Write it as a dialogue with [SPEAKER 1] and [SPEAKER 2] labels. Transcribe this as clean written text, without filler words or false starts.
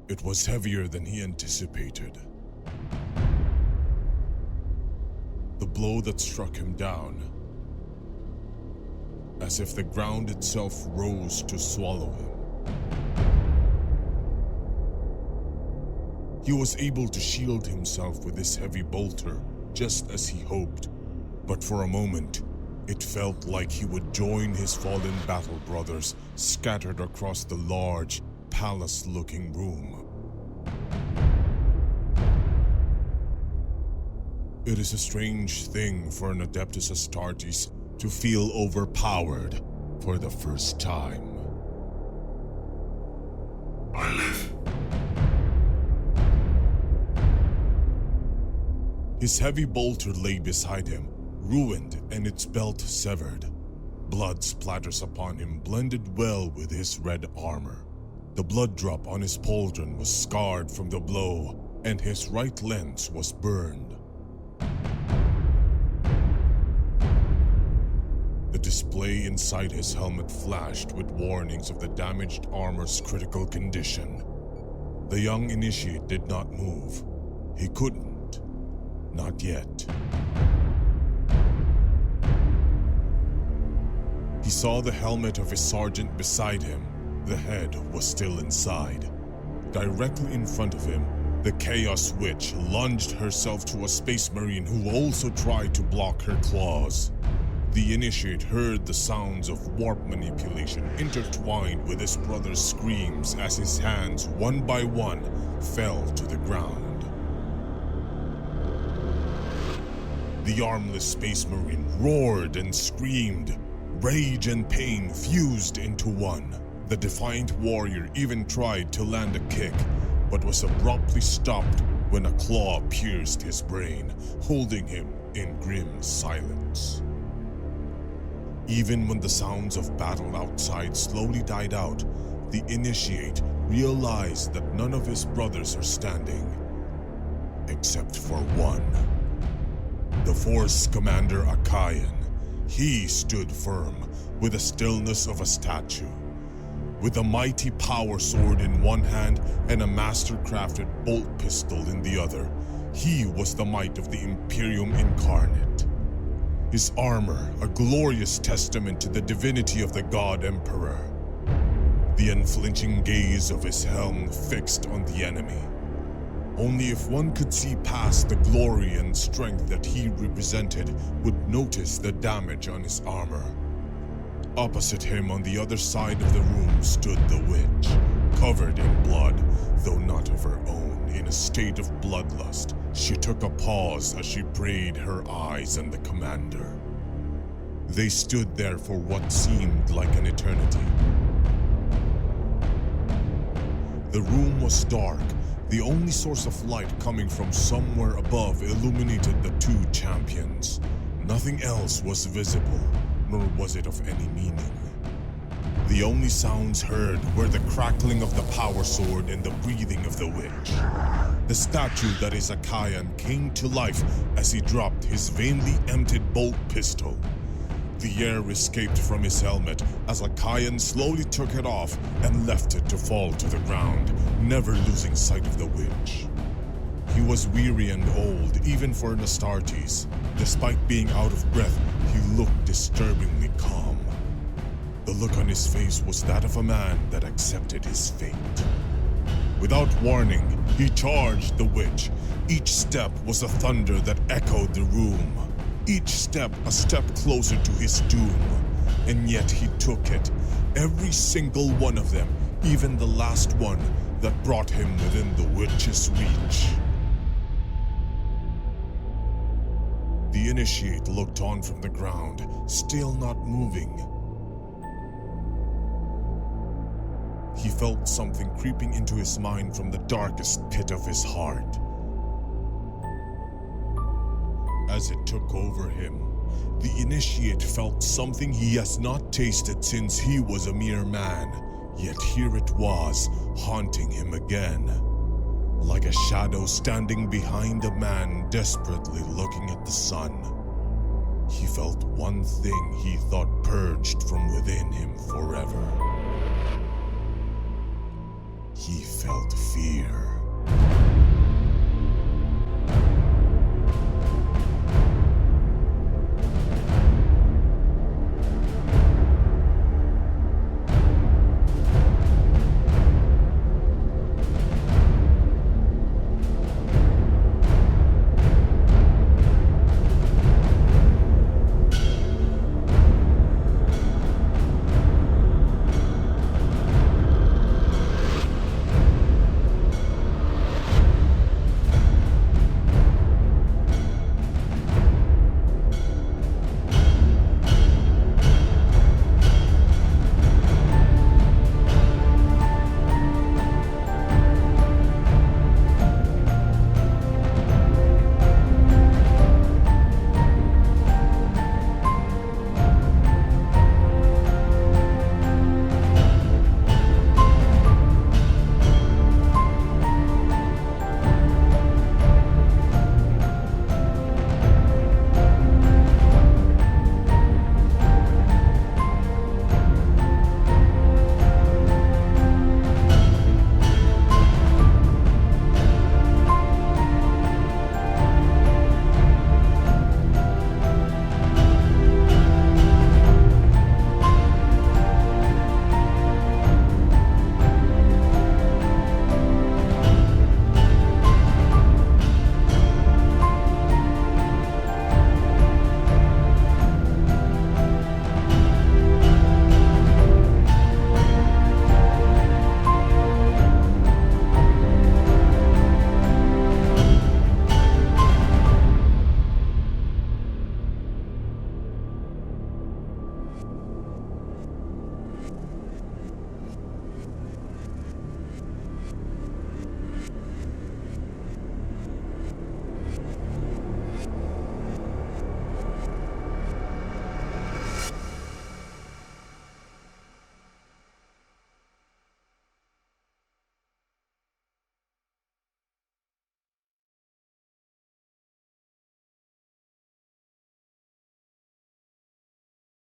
[SPEAKER 1] It was heavier than he anticipated. The blow that struck him down, as if the ground itself rose to swallow him. He was able to shield himself with this heavy bolter, just as he hoped, but for a moment, it felt like he would join his fallen battle brothers scattered across the large, palace-looking room. It is a strange thing for an Adeptus Astartes to feel overpowered for the first time.
[SPEAKER 2] I live.
[SPEAKER 1] His heavy bolter lay beside him, ruined and its belt severed. Blood splatters upon him, blended well with his red armor. The blood drop on his pauldron was scarred from the blow, and his right lens was burned. The display inside his helmet flashed with warnings of the damaged armor's critical condition. The young initiate did not move. He couldn't. Not yet. He saw the helmet of his sergeant beside him. The head was still inside. Directly in front of him, the Chaos Witch lunged herself to a space marine who also tried to block her claws. The initiate heard the sounds of warp manipulation intertwined with his brother's screams as his hands, one by one, fell to the ground. The armless space marine roared and screamed. Rage and pain fused into one. The defiant warrior even tried to land a kick, but was abruptly stopped when a claw pierced his brain, holding him in grim silence. Even when the sounds of battle outside slowly died out, the initiate realized that none of his brothers are standing, except for one. The Force Commander Achaean. He stood firm, with the stillness of a statue. With a mighty power sword in one hand and a master-crafted bolt pistol in the other, he was the might of the Imperium incarnate. His armor, a glorious testament to the divinity of the God Emperor. The unflinching gaze of his helm fixed on the enemy. Only if one could see past the glory and strength that he represented would notice the damage on his armor. Opposite him on the other side of the room stood the witch, covered in blood, though not of her own, in a state of bloodlust. She took a pause as she prayed her eyes on the commander. They stood there for what seemed like an eternity. The room was dark. The only source of light coming from somewhere above illuminated the two champions. Nothing else was visible, nor was it of any meaning. The only sounds heard were the crackling of the power sword and the breathing of the witch. The statue that is Achaean came to life as he dropped his vainly emptied bolt pistol. The air escaped from his helmet as Achaean slowly took it off and left it to fall to the ground, never losing sight of the witch. He was weary and old, even for an Astartes. Despite being out of breath, he looked disturbingly calm. The look on his face was that of a man that accepted his fate. Without warning, he charged the witch. Each step was a thunder that echoed the room. Each step a step closer to his doom. And yet he took it. Every single one of them, even the last one that brought him within the witch's reach. The initiate looked on from the ground, still not moving. He felt something creeping into his mind from the darkest pit of his heart. As it took over him, the initiate felt something he has not tasted since he was a mere man. Yet here it was, haunting him again. Like a shadow standing behind a man desperately looking at the sun. He felt one thing he thought purged from within him forever. He felt fear.